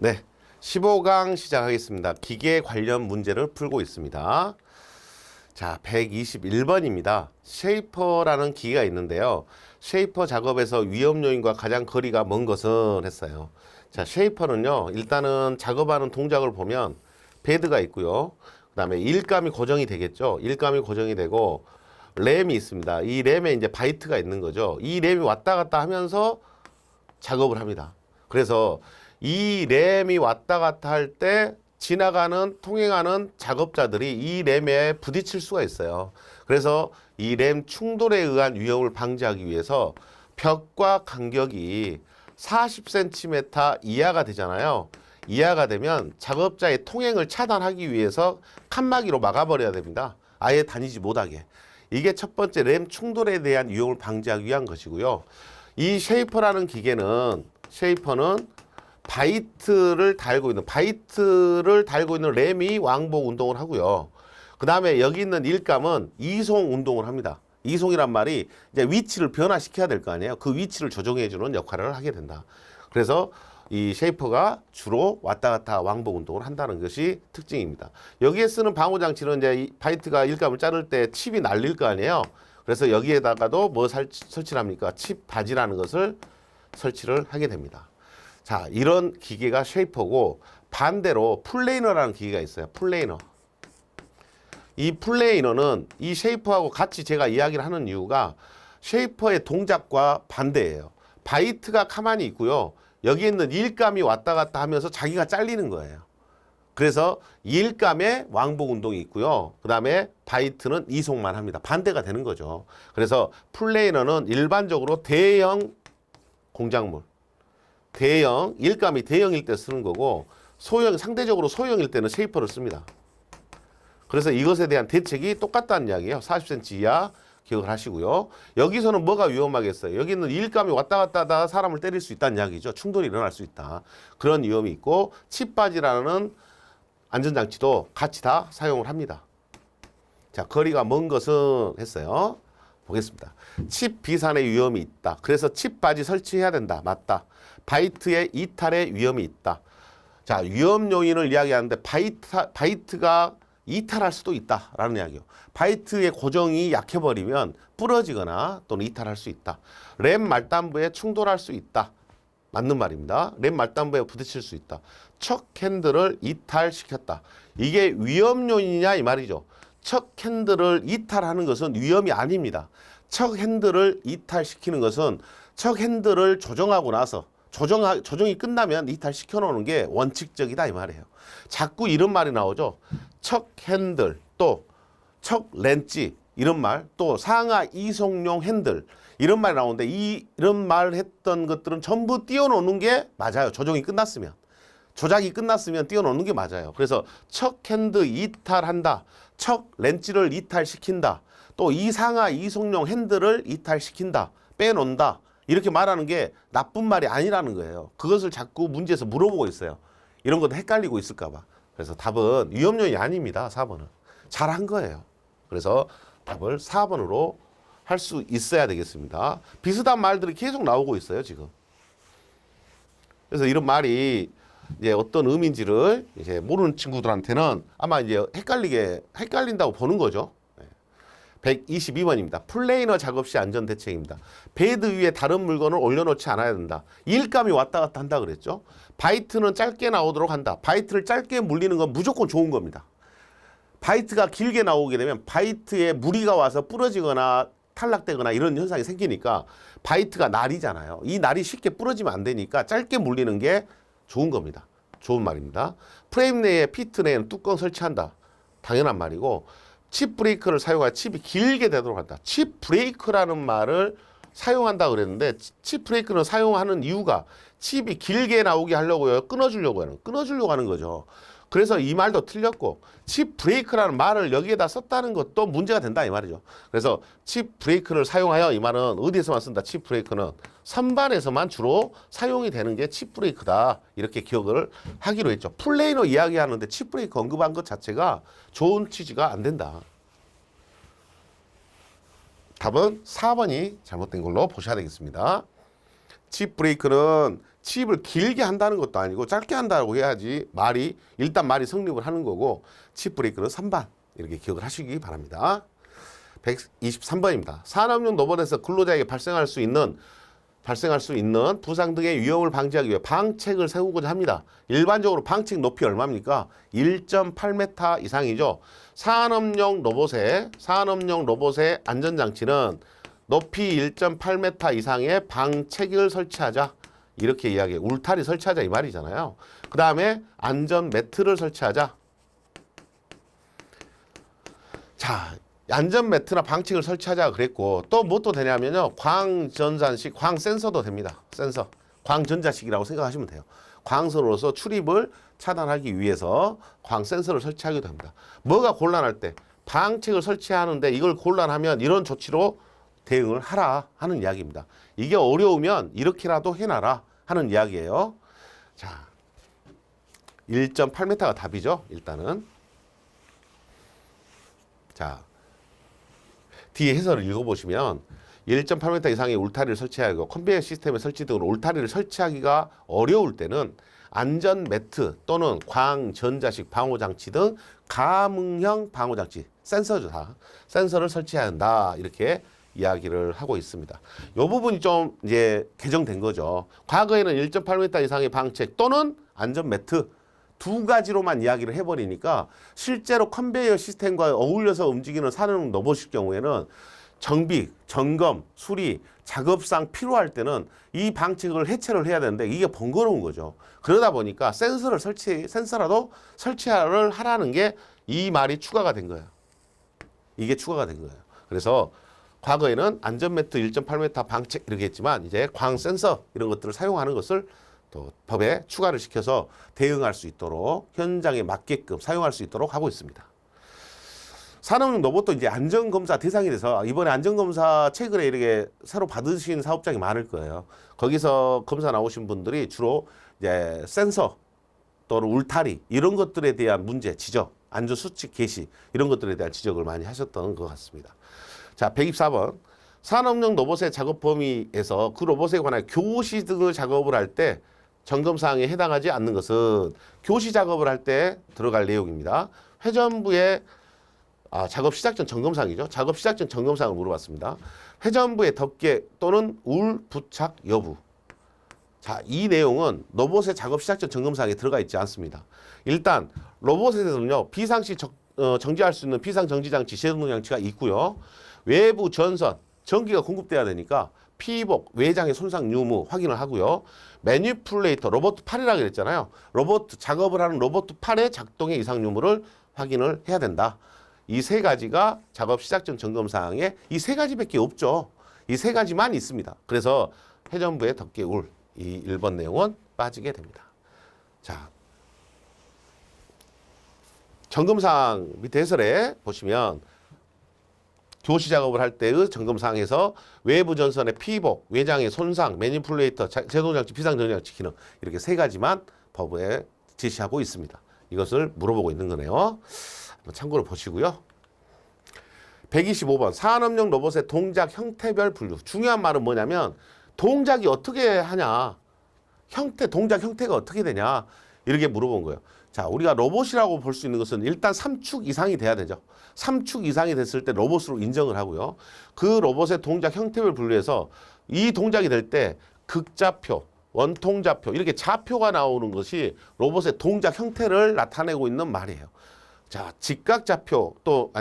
네, 15강 시작하겠습니다. 기계 관련 문제를 풀고 있습니다. 자, 121번입니다. 쉐이퍼라는 기계가 있는데요. 쉐이퍼 작업에서 위험 요인과 가장 거리가 먼 것은 했어요. 자, 쉐이퍼는요, 일단은 작업하는 동작을 보면 베드가 있고요. 그 다음에 일감이 고정이 되겠죠. 일감이 고정이 되고 램이 있습니다. 이 램에 이제 바이트가 있는 거죠. 이 램이 왔다 갔다 하면서 작업을 합니다. 그래서 이 램이 왔다 갔다 할 때 지나가는 통행하는 작업자들이 이 램에 부딪힐 수가 있어요. 그래서 이 램 충돌에 의한 위험을 방지하기 위해서 벽과 간격이 40cm 이하가 되잖아요. 이하가 되면 작업자의 통행을 차단하기 위해서 칸막이로 막아버려야 됩니다. 아예 다니지 못하게. 이게 첫 번째 램 충돌에 대한 위험을 방지하기 위한 것이고요. 이 쉐이퍼라는 기계는 바이트를 달고 있는 램이 왕복 운동을 하고요. 그 다음에 여기 있는 일감은 이송 운동을 합니다. 이송이란 말이 이제 위치를 변화시켜야 될 거 아니에요. 그 위치를 조정해주는 역할을 하게 된다. 그래서 이 쉐이퍼가 주로 왔다 갔다 왕복 운동을 한다는 것이 특징입니다. 여기에 쓰는 방호 장치는 이제 바이트가 일감을 자를 때 칩이 날릴 거 아니에요. 그래서 여기에다가도 뭐 설치를 합니까? 칩 바지라는 것을 설치를 하게 됩니다. 자, 이런 기계가 쉐이퍼고 반대로 플레이너라는 기계가 있어요. 플레이너. 이 플레이너는 이 쉐이퍼하고 같이 제가 이야기를 하는 이유가 쉐이퍼의 동작과 반대예요. 바이트가 가만히 있고요. 여기 있는 일감이 왔다 갔다 하면서 자기가 잘리는 거예요. 그래서 일감에 왕복 운동이 있고요. 그 다음에 바이트는 이송만 합니다. 반대가 되는 거죠. 그래서 플레이너는 일반적으로 대형 공작물, 일감이 대형일 때 쓰는 거고 상대적으로 소형일 때는 쉐이퍼를 씁니다. 그래서 이것에 대한 대책이 똑같다는 이야기예요. 40cm 이하 기억을 하시고요. 여기서는 뭐가 위험하겠어요? 여기는 일감이 왔다 갔다 하다가 사람을 때릴 수 있다는 이야기죠. 충돌이 일어날 수 있다. 그런 위험이 있고 칩바지라는 안전장치도 같이 다 사용을 합니다. 자, 거리가 먼 것은 했어요. 보겠습니다. 칩 비산의 위험이 있다. 그래서 칩바지 설치해야 된다. 맞다. 바이트의 이탈의 위험이 있다. 자, 위험 요인을 이야기하는데 바이트가 이탈할 수도 있다라는 이야기요. 바이트의 고정이 약해버리면 부러지거나 또는 이탈할 수 있다. 램 말단부에 충돌할 수 있다. 맞는 말입니다. 램 말단부에 부딪힐 수 있다. 척 핸들을 이탈시켰다. 이게 위험 요인이냐 이 말이죠. 척 핸들을 이탈하는 것은 위험이 아닙니다. 척 핸들을 이탈시키는 것은 척 핸들을 조정하고 나서 조정이 끝나면 이탈시켜 놓는 게 원칙적이다 이 말이에요. 자꾸 이런 말이 나오죠. 척 핸들, 또 척 렌치 이런 말, 또 상하 이송용 핸들 이런 말이 나오는데 이런 말 했던 것들은 전부 띄워놓는 게 맞아요. 조작이 끝났으면 띄워놓는 게 맞아요. 그래서 척 핸드 이탈한다. 척 렌치를 이탈시킨다. 또 이상하 이송용 핸들을 이탈시킨다. 빼놓는다. 이렇게 말하는 게 나쁜 말이 아니라는 거예요. 그것을 자꾸 문제에서 물어보고 있어요. 이런 것도 헷갈리고 있을까 봐. 그래서 답은 위험 요인이 아닙니다. 4번은. 잘한 거예요. 그래서 답을 4번으로 할 수 있어야 되겠습니다. 비슷한 말들이 계속 나오고 있어요, 지금. 그래서 이런 말이 이제 어떤 의미인지를 이제 모르는 친구들한테는 아마 이제 헷갈린다고 보는 거죠. 122번입니다. 플레이너 작업 시 안전 대책입니다. 베드 위에 다른 물건을 올려놓지 않아야 된다. 일감이 왔다 갔다 한다 그랬죠. 바이트는 짧게 나오도록 한다. 바이트를 짧게 물리는 건 무조건 좋은 겁니다. 바이트가 길게 나오게 되면 바이트에 무리가 와서 부러지거나 탈락되거나 이런 현상이 생기니까 바이트가 날이잖아요. 이 날이 쉽게 부러지면 안 되니까 짧게 물리는 게 좋은 겁니다. 좋은 말입니다. 프레임 내에 피트 내에는 뚜껑 설치한다. 당연한 말이고 칩 브레이크를 사용하여 칩이 길게 되도록 한다. 칩 브레이크라는 말을 사용한다 그랬는데 칩 브레이크는 사용하는 이유가 칩이 길게 나오게 하려고요. 끊어주려고 하는 거죠. 그래서 이 말도 틀렸고 칩 브레이크라는 말을 여기에다 썼다는 것도 문제가 된다 이 말이죠. 그래서 칩 브레이크를 사용하여 이 말은 어디에서만 쓴다. 칩 브레이크는 선반에서만 주로 사용이 되는 게 칩 브레이크다. 이렇게 기억을 하기로 했죠. 플레이너 이야기하는데 칩 브레이크 언급한 것 자체가 좋은 취지가 안 된다. 답은 4번이 잘못된 걸로 보셔야 되겠습니다. 칩 브레이크는 칩을 길게 한다는 것도 아니고 짧게 한다고 해야지 일단 말이 성립을 하는 거고, 칩 브레이크는 3반 이렇게 기억을 하시기 바랍니다. 123번입니다. 산업용 로봇에서 근로자에게 발생할 수 있는 부상 등의 위험을 방지하기 위해 방책을 세우고자 합니다. 일반적으로 방책 높이 얼마입니까? 1.8m 이상이죠. 산업용 로봇의 안전장치는 높이 1.8m 이상의 방책을 설치하자. 이렇게 이야기해요. 울타리 설치하자 이 말이잖아요. 그 다음에 안전 매트를 설치하자. 자, 안전 매트나 방책을 설치하자 그랬고, 또 뭣도 되냐면요. 광전자식, 광센서도 됩니다. 센서. 광전자식이라고 생각하시면 돼요. 광선으로서 출입을 차단하기 위해서 광센서를 설치하기도 합니다. 뭐가 곤란할 때? 방책을 설치하는데 이걸 곤란하면 이런 조치로 대응을 하라 하는 이야기입니다. 이게 어려우면 이렇게라도 해놔라 하는 이야기예요. 자, 1.8m가 답이죠. 일단은. 자, 뒤에 해설을 읽어보시면 1.8m 이상의 울타리를 설치하고 컨베이어 시스템의 설치 등으로 울타리를 설치하기가 어려울 때는 안전 매트 또는 광전자식 방호장치 등 감응형 방호장치, 센서죠 다. 센서를 설치해야 한다. 이렇게 이야기를 하고 있습니다. 이 부분이 좀 이제 개정된 거죠. 과거에는 1.8m 이상의 방책 또는 안전 매트 두 가지로만 이야기를 해버리니까 실제로 컨베이어 시스템과 어울려서 움직이는 산업 로봇일 경우에는 정비, 점검, 수리, 작업상 필요할 때는 이 방책을 해체를 해야 되는데 이게 번거로운 거죠. 그러다 보니까 센서라도 설치를 하라는 게 이 말이 추가가 된 거예요. 이게 추가가 된 거예요. 그래서 과거에는 안전매트 1.8m 방책 이렇게 했지만 이제 광센서 이런 것들을 사용하는 것을 또 법에 추가를 시켜서 대응할 수 있도록 현장에 맞게끔 사용할 수 있도록 하고 있습니다. 산업용 로봇도 이제 안전검사 대상이 돼서 이번에 안전검사 최근에 이렇게 새로 받으신 사업장이 많을 거예요. 거기서 검사 나오신 분들이 주로 이제 센서 또는 울타리 이런 것들에 대한 문제, 지적, 안전수칙 개시 이런 것들에 대한 지적을 많이 하셨던 것 같습니다. 자, 124번. 산업용 로봇의 작업 범위에서 그 로봇에 관한 교시 등을 작업을 할 때 점검사항에 해당하지 않는 것은 교시 작업을 할 때 들어갈 내용입니다. 회전부의 작업 시작 전 점검사항이죠. 작업 시작 전 점검사항을 물어봤습니다. 회전부의 덮개 또는 울 부착 여부. 자, 이 내용은 로봇의 작업 시작 전 점검사항에 들어가 있지 않습니다. 일단 로봇에서는요, 비상시 정지할 수 있는 비상정지장치, 제동장치가 있고요. 외부 전선, 전기가 공급돼야 되니까 피복, 외장의 손상 유무 확인을 하고요. 매니플레이터, 로봇 팔이라고 그랬잖아요. 로봇 작업을 하는 로봇 팔의 작동의 이상 유무를 확인을 해야 된다. 이 세 가지가 작업 시작 전 점검 사항에 이 세 가지밖에 없죠. 이 세 가지만 있습니다. 그래서 회전부의 덮개 울, 이 1번 내용은 빠지게 됩니다. 자, 점검사항 밑에 해설에 보시면 교시 작업을 할 때의 점검사항에서 외부 전선의 피복, 외장의 손상, 매니플레이터, 제동장치, 비상정지장치 기능 이렇게 세 가지만 법에 제시하고 있습니다. 이것을 물어보고 있는 거네요. 한번 참고로 보시고요. 125번 산업용 로봇의 동작 형태별 분류. 중요한 말은 뭐냐면 동작이 어떻게 하냐, 동작 형태가 어떻게 되냐 이렇게 물어본 거예요. 자, 우리가 로봇이라고 볼 수 있는 것은 일단 3축 이상이 돼야 되죠. 3축 이상이 됐을 때 로봇으로 인정을 하고요. 그 로봇의 동작 형태별 분류해서 이 동작이 될 때 극좌표, 원통좌표 이렇게 좌표가 나오는 것이 로봇의 동작 형태를 나타내고 있는 말이에요. 자, 직각좌표 또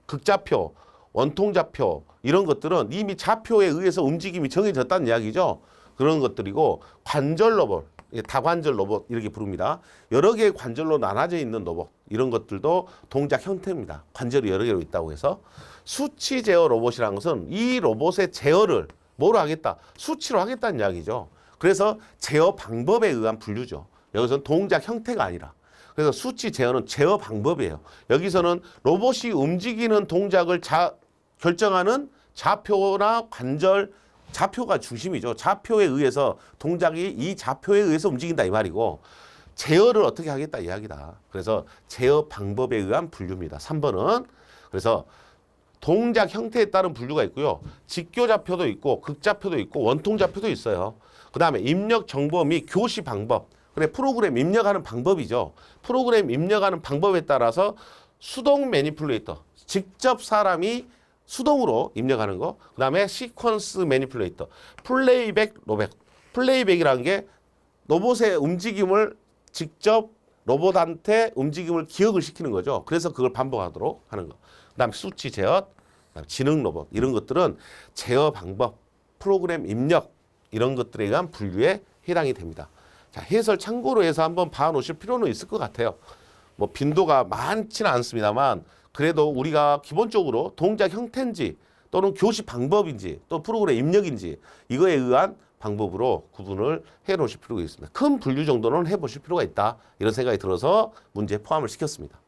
극좌표, 원통좌표 이런 것들은 이미 좌표에 의해서 움직임이 정해졌다는 이야기죠. 그런 것들이고 관절 로봇, 다관절 로봇 이렇게 부릅니다. 여러 개의 관절로 나눠져 있는 로봇 이런 것들도 동작 형태입니다. 관절이 여러 개로 있다고 해서 수치 제어 로봇이라는 것은 이 로봇의 제어를 뭐로 하겠다? 수치로 하겠다는 이야기죠. 그래서 제어 방법에 의한 분류죠. 여기서는 동작 형태가 아니라. 그래서 수치 제어는 제어 방법이에요. 여기서는 로봇이 움직이는 동작을 결정하는 좌표나 관절, 좌표가 중심이죠. 좌표에 의해서 동작이 이 좌표에 의해서 움직인다 이 말이고 제어를 어떻게 하겠다 이야기다. 그래서 제어 방법에 의한 분류입니다. 3번은. 그래서 동작 형태에 따른 분류가 있고요. 직교좌표도 있고 극좌표도 있고 원통좌표도 있어요. 그 다음에 입력 정보 및 교시 방법. 그래, 프로그램 입력하는 방법이죠. 프로그램 입력하는 방법에 따라서 수동 매니플레이터, 직접 사람이 수동으로 입력하는 거. 그 다음에 시퀀스 매니플레이터, 플레이백, 로백. 플레이백이라는 게 로봇의 움직임을 직접 로봇한테 움직임을 기억을 시키는 거죠. 그래서 그걸 반복하도록 하는 거. 그 다음에 수치 제어, 그다음에 지능 로봇 이런 것들은 제어 방법, 프로그램 입력 이런 것들에 의한 분류에 해당이 됩니다. 자, 해설 참고로 해서 한번 봐놓으실 필요는 있을 것 같아요. 뭐 빈도가 많지는 않습니다만 그래도 우리가 기본적으로 동작 형태인지 또는 교시 방법인지 또 프로그램 입력인지 이거에 의한 방법으로 구분을 해 놓으실 필요가 있습니다. 큰 분류 정도는 해보실 필요가 있다. 이런 생각이 들어서 문제에 포함을 시켰습니다.